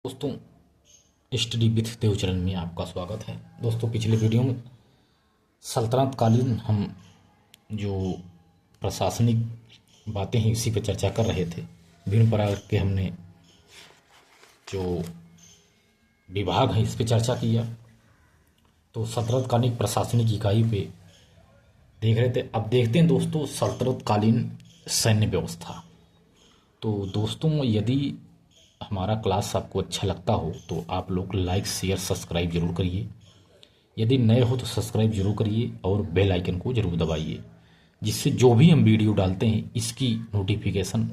दोस्तों, study with देव चरण में आपका स्वागत है। दोस्तों, पिछले वीडियो में सल्तनत कालीन हम जो प्रशासनिक बातें हैं इसी पे चर्चा कर रहे थे। विभिन्न प्रकार के हमने जो विभाग हैं इस पे चर्चा किया। तो सल्तनत कालीन प्रशासनिक इकाई पे देख रहे थे। अब देखते हैं दोस्तों सल्तनत कालीन सैन्य व्यवस्था। तो दोस्तों, यदि हमारा क्लास आपको अच्छा लगता हो तो आप लोग लाइक शेयर सब्सक्राइब जरूर करिए। यदि नए हो तो सब्सक्राइब जरूर करिए और बेल आइकन को जरूर दबाइए, जिससे जो भी हम वीडियो डालते हैं इसकी नोटिफिकेशन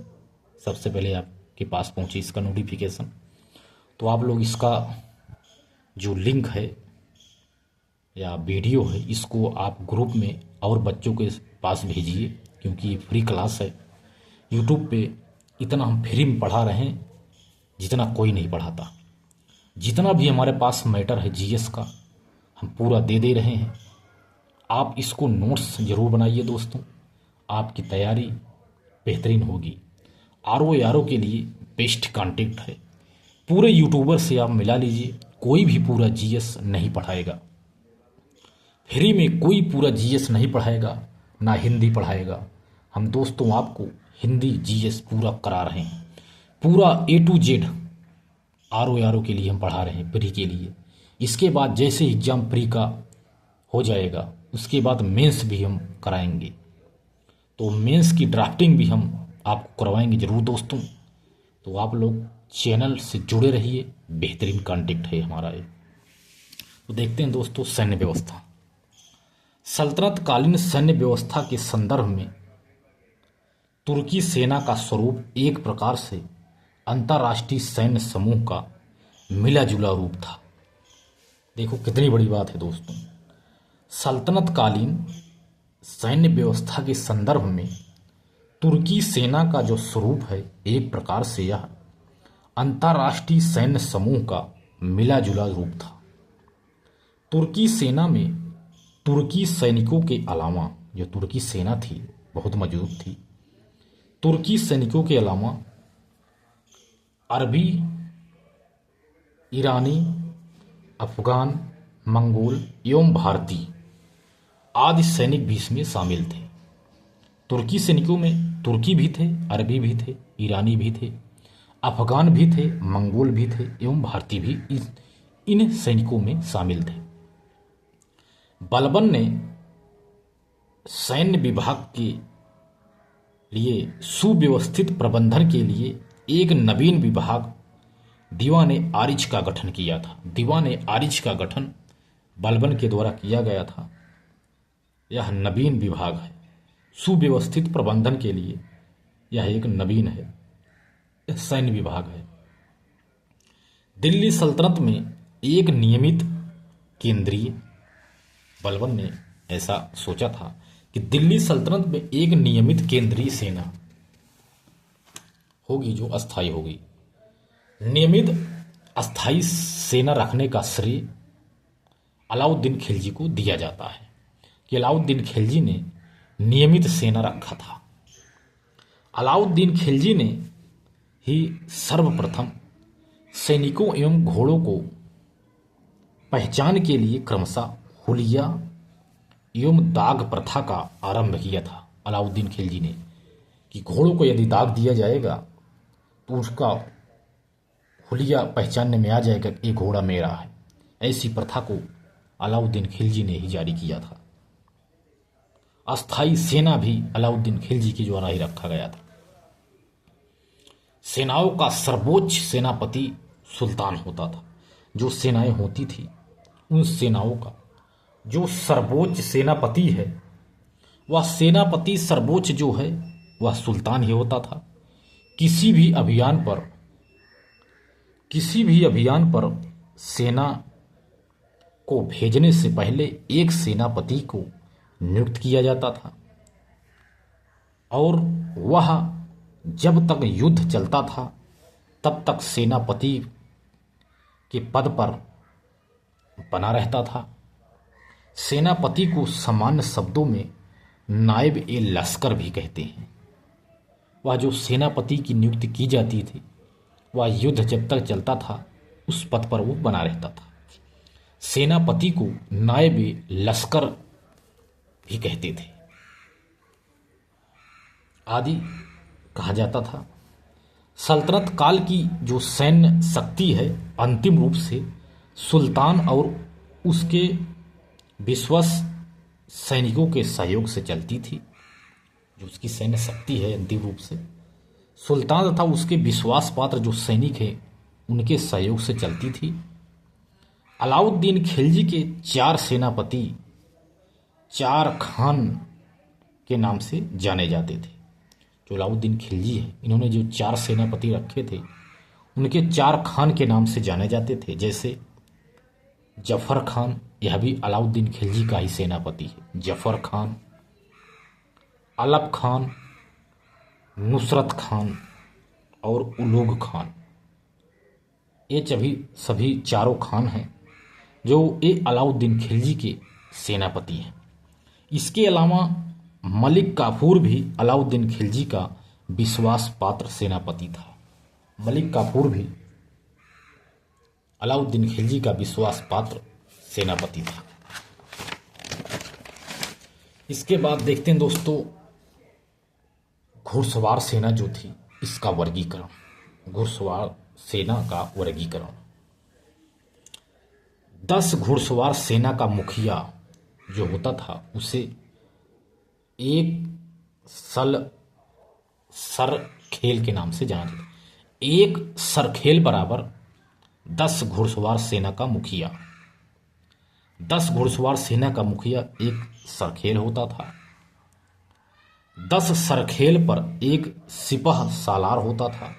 सबसे पहले आपके पास पहुंचे। इसका नोटिफिकेशन तो आप लोग इसका जो लिंक है या वीडियो है इसको आप ग्रुप में और बच्चों के पास भेजिए, क्योंकि ये फ्री क्लास है। यूट्यूब पे इतना हम फ्री में पढ़ा रहे हैं जितना कोई नहीं पढ़ाता। जितना भी हमारे पास मैटर है जीएस का हम पूरा दे रहे हैं। आप इसको नोट्स जरूर बनाइए दोस्तों, आपकी तैयारी बेहतरीन होगी। आरओ के लिए बेस्ट कांटेक्ट है। पूरे यूट्यूबर से आप मिला लीजिए, कोई भी पूरा जीएस नहीं पढ़ाएगा। फ्री में कोई पूरा जीएस नहीं पढ़ाएगा, ना हिंदी पढ़ाएगा। हम दोस्तों आपको हिंदी जीएस पूरा करा रहे हैं। पूरा A to Z आरओ के लिए हम पढ़ा रहे हैं, प्री के लिए। इसके बाद जैसे एग्ज़ाम प्री का हो जाएगा उसके बाद मेंस भी हम कराएंगे। तो मेंस की ड्राफ्टिंग भी हम आपको करवाएंगे ज़रूर दोस्तों। तो आप लोग चैनल से जुड़े रहिए, बेहतरीन कांटेक्ट है हमारा ये। तो देखते हैं दोस्तों सैन्य व्यवस्था। सल्तनत कालीन सैन्य व्यवस्था के संदर्भ में तुर्की सेना का स्वरूप एक प्रकार से अंतर्राष्ट्रीय सैन्य समूह का मिला जुला रूप था। देखो कितनी बड़ी बात है दोस्तों। सल्तनत कालीन सैन्य व्यवस्था के संदर्भ में तुर्की सेना का जो स्वरूप है एक प्रकार से यह अंतर्राष्ट्रीय सैन्य समूह का मिला जुला रूप था। तुर्की सेना में तुर्की सैनिकों के अलावा जो तुर्की सेना थी बहुत मजबूत थी। तुर्की सैनिकों के अलावा अरबी, ईरानी, अफगान, मंगोल एवं भारतीय आदि सैनिक भी इसमें शामिल थे। तुर्की सैनिकों में तुर्की भी थे, अरबी भी थे, ईरानी भी थे, अफगान भी थे, मंगोल भी थे एवं भारतीय भी इन सैनिकों में शामिल थे। बलबन ने सैन्य विभाग के लिए सुव्यवस्थित प्रबंधन के लिए एक नवीन विभाग दीवाने आरिज का गठन किया था। दीवाने आरिज का गठन बलबन के द्वारा किया गया था। यह नवीन विभाग है सुव्यवस्थित प्रबंधन के लिए। यह एक नवीन है, यह सैन्य विभाग है। दिल्ली सल्तनत में एक नियमित केंद्रीय, बलबन ने ऐसा सोचा था कि दिल्ली सल्तनत में एक नियमित केंद्रीय सेना होगी जो अस्थायी होगी। नियमित अस्थायी सेना रखने का श्रेय अलाउद्दीन खिलजी को दिया जाता है कि अलाउद्दीन खिलजी ने नियमित सेना रखा था। अलाउद्दीन खिलजी ने ही सर्वप्रथम सैनिकों एवं घोड़ों को पहचान के लिए क्रमशः हुलिया एवं दाग प्रथा का आरंभ किया था। अलाउद्दीन खिलजी ने कि घोड़ों को यदि दाग दिया जाएगा तो उसका हुलिया पहचानने में आ जाएगा कि ये घोड़ा मेरा है। ऐसी प्रथा को अलाउद्दीन खिलजी ने ही जारी किया था। अस्थायी सेना भी अलाउद्दीन खिलजी के द्वारा ही रखा गया था। सेनाओं का सर्वोच्च सेनापति सुल्तान होता था। जो सेनाएं होती थी उन सेनाओं का जो सर्वोच्च सेनापति है वह सेनापति सर्वोच्च जो है वह सुल्तान ही होता था। किसी भी अभियान पर सेना को भेजने से पहले एक सेनापति को नियुक्त किया जाता था और वह जब तक युद्ध चलता था तब तक सेनापति के पद पर बना रहता था। सेनापति को सामान्य शब्दों में नायब ए लश्कर भी कहते हैं। वह जो सेनापति की नियुक्ति की जाती थी वह युद्ध जब तक चलता था उस पद पर वो बना रहता था। सेनापति को नायब लश्कर भी कहते थे आदि कहा जाता था। सल्तनत काल की जो सैन्य शक्ति है अंतिम रूप से सुल्तान और उसके विश्वस्त सैनिकों के सहयोग से चलती थी। जो उसकी सैन्य शक्ति है अंतिम रूप से सुल्तान तथा उसके विश्वास पात्र जो सैनिक हैं उनके सहयोग से चलती थी। अलाउद्दीन खिलजी के 4 सेनापति 4 खान के नाम से जाने जाते थे। जो अलाउद्दीन खिलजी है इन्होंने जो 4 सेनापति रखे थे उनके 4 खान के नाम से जाने जाते थे। जैसे जफर खान, यह भी अलाउद्दीन खिलजी का ही सेनापति है। जफर खान, अलप खान, नुसरत खान और उलोग खान, ये सभी चारों खान हैं जो ये अलाउद्दीन खिलजी के सेनापति हैं। इसके अलावा मलिक काफूर भी अलाउद्दीन खिलजी का विश्वास पात्र सेनापति था। मलिक काफूर भी अलाउद्दीन खिलजी का विश्वास पात्र सेनापति था। इसके बाद देखते हैं दोस्तों घुड़सवार सेना जो थी इसका वर्गीकरण। घुड़सवार सेना का वर्गीकरण 10 घुड़सवार सेना का मुखिया जो होता था उसे एक सरखेल के नाम से जाना जाता। एक सरखेल बराबर 10 घुड़सवार सेना का मुखिया। 10 घुड़सवार सेना का मुखिया एक सरखेल होता था। 10 सरखेल पर एक सिपह सालार होता था।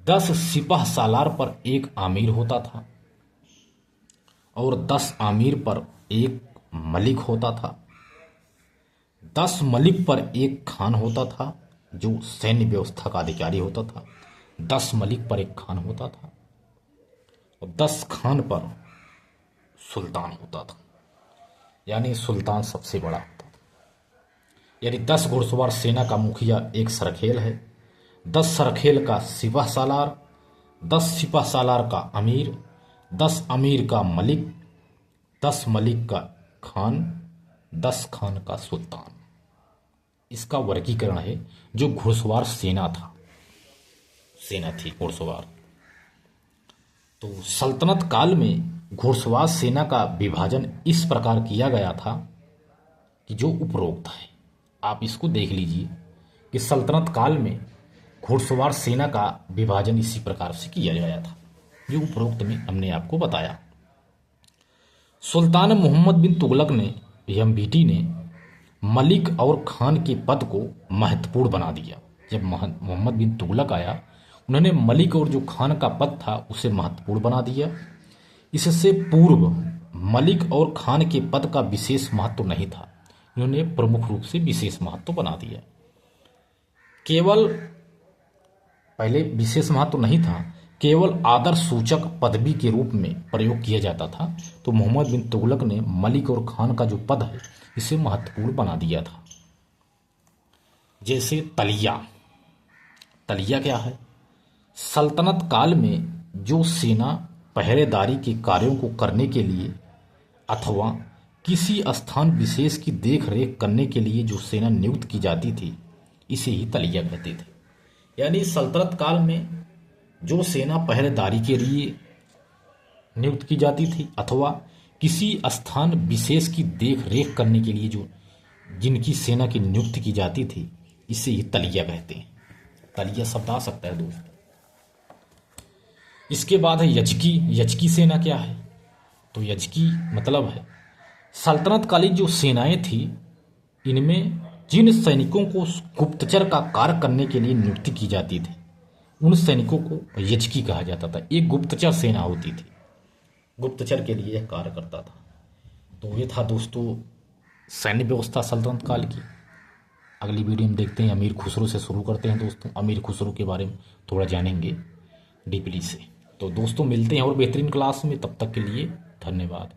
10 सिपह सालार पर एक आमिर होता था और 10 आमिर पर एक मलिक होता था। 10 मलिक पर एक खान होता था जो सैन्य व्यवस्था का अधिकारी होता था। 10 मलिक पर एक खान होता था और 10 खान पर सुल्तान होता था, यानी सुल्तान सबसे बड़ा होता था। यानी 10 घुड़सवार सेना का मुखिया एक सरखेल है, 10 सरखेल का सिपह सालार, 10 सिपह सालार का अमीर, 10 अमीर का मलिक, 10 मलिक का खान, 10 खान का सुल्तान। इसका वर्गीकरण है जो घुड़सवार सेना थी घुड़सवार। तो सल्तनत काल में घुड़सवार सेना का विभाजन इस प्रकार किया गया था कि जो उपरोक्त है। आप इसको देख लीजिए कि सल्तनत काल में घुड़सवार सेना का विभाजन इसी प्रकार से किया गया था जो उपरोक्त में हमने आपको बताया। सुल्तान मोहम्मद बिन तुगलक ने एमबीटी ने मलिक और खान के पद को महत्वपूर्ण बना दिया। जब मोहम्मद बिन तुगलक आया उन्होंने मलिक और जो खान का पद था उसे महत्वपूर्ण बना दिया। इससे पूर्व मलिक और खान के पद का विशेष महत्व नहीं था, इन्होंने प्रमुख रूप से विशेष महत्व बना दिया। केवल पहले विशेष महत्व नहीं था, केवल आदर सूचक पदवी के रूप में प्रयोग किया जाता था। तो मोहम्मद बिन तुगलक ने मलिक और खान का जो पद है इसे महत्वपूर्ण बना दिया था। जैसे तलिया क्या है? सल्तनत काल में जो सेना पहरेदारी के कार्यों को करने के लिए अथवा किसी स्थान विशेष की देख रेख करने के लिए जो सेना नियुक्त की जाती थी इसे ही तलिया कहते थे। यानी सल्तनत काल में जो सेना पहरेदारी के लिए नियुक्त की जाती थी अथवा किसी स्थान विशेष की देख रेख करने के लिए जो जिनकी सेना की नियुक्ति की जाती थी इसे ही तलिया कहते हैं। तलिया शब्द आ सकता है दोस्त। इसके बाद है यजकी सेना क्या है? तो यजकी मतलब है सल्तनत कालीन जो सेनाएं थी इनमें जिन सैनिकों को गुप्तचर का कार्य करने के लिए नियुक्ति की जाती थी उन सैनिकों को यजकी कहा जाता था। एक गुप्तचर सेना होती थी, गुप्तचर के लिए यह कार्य करता था। तो ये था दोस्तों सैन्य व्यवस्था सल्तनत काल की। अगली वीडियो में देखते हैं अमीर खुसरो से शुरू करते हैं दोस्तों। अमीर खुसरो के बारे में थोड़ा जानेंगे डीपली से। तो दोस्तों मिलते हैं और बेहतरीन क्लास में, तब तक के लिए धन्यवाद।